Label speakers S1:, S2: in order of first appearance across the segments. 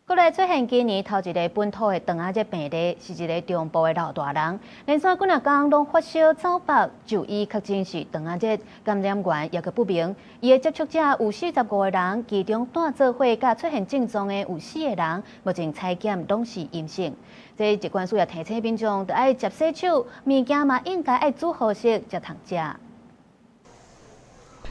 S1: 國內出現今年頭一個本土的腸仔熱病例，是一個中部的老大人，連續幾日間攏發燒走北就醫，確診是腸仔熱感染源也個不明。伊的接觸者有45個人，其中帶做伙甲出現症狀的有4個人，目前採檢攏是陰性。這疾管署也提醒民眾，要愛接洗手，物件嘛應該愛煮好食才通食。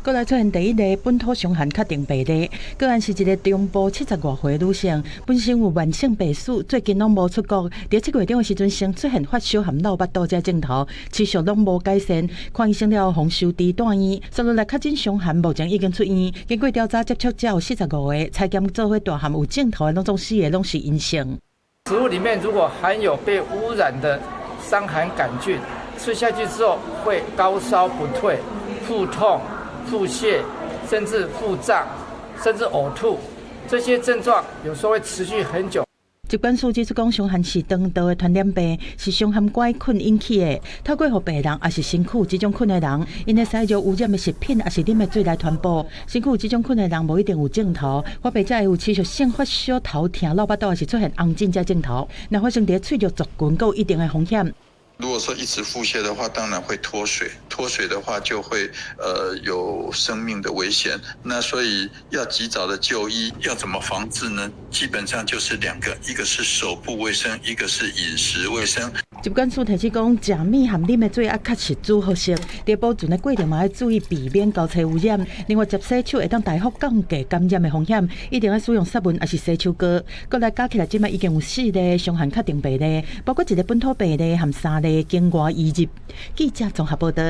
S2: 國內出現第一例本土傷寒確定病例，個案是一個中部70多歲的女性，本身有慢性病史，最近攏無出國。在7月中的時陣，先出現發燒含落巴肚這症頭，持續攏無改善。看醫生了後，封收治住院。接落來確診傷寒，目前已經出院。經過調查，接觸者有45個，採檢做伙大漢有症頭的攏總4個攏是陰性。
S3: 食物裡面如果含有被污染的傷寒桿菌，吃下去之後會高燒不退、腹痛、腹瀉，甚至腹脹，甚至嘔吐，這些症狀有時候會持續很久。
S2: 疾管署指出，講傷寒是腸道的傳染病，是傷寒桿菌引起的。透過予病人，也是身軀有這種菌的人，因會使用污染的食品，也是啉的水來傳播。身軀有這種菌的人，無一定有症頭。發病者會有持續性發燒、頭痛、落巴肚，也是出現紅疹這症頭。若發生在喙肉、族群，有一定的風險。
S4: 如果說一直腹瀉的話，當然會脫水，脫水的話就會有生命的危險。那所以要及早的就醫，要怎麼防治呢？基本上就是2個，一個是手部衛生，一個是飲食衛生。
S2: 疾管署提醒講，食米含啉的水要確實煮好食，在保存的過程嘛要注意避免交叉污染。另外，接洗手會當大幅降低感染的風險，一定要使用殺蚊還是洗手膏。國內加起來，今麥已經有4例傷寒確定病例，包括一個本土病例和3例境外移入。記者綜合報道。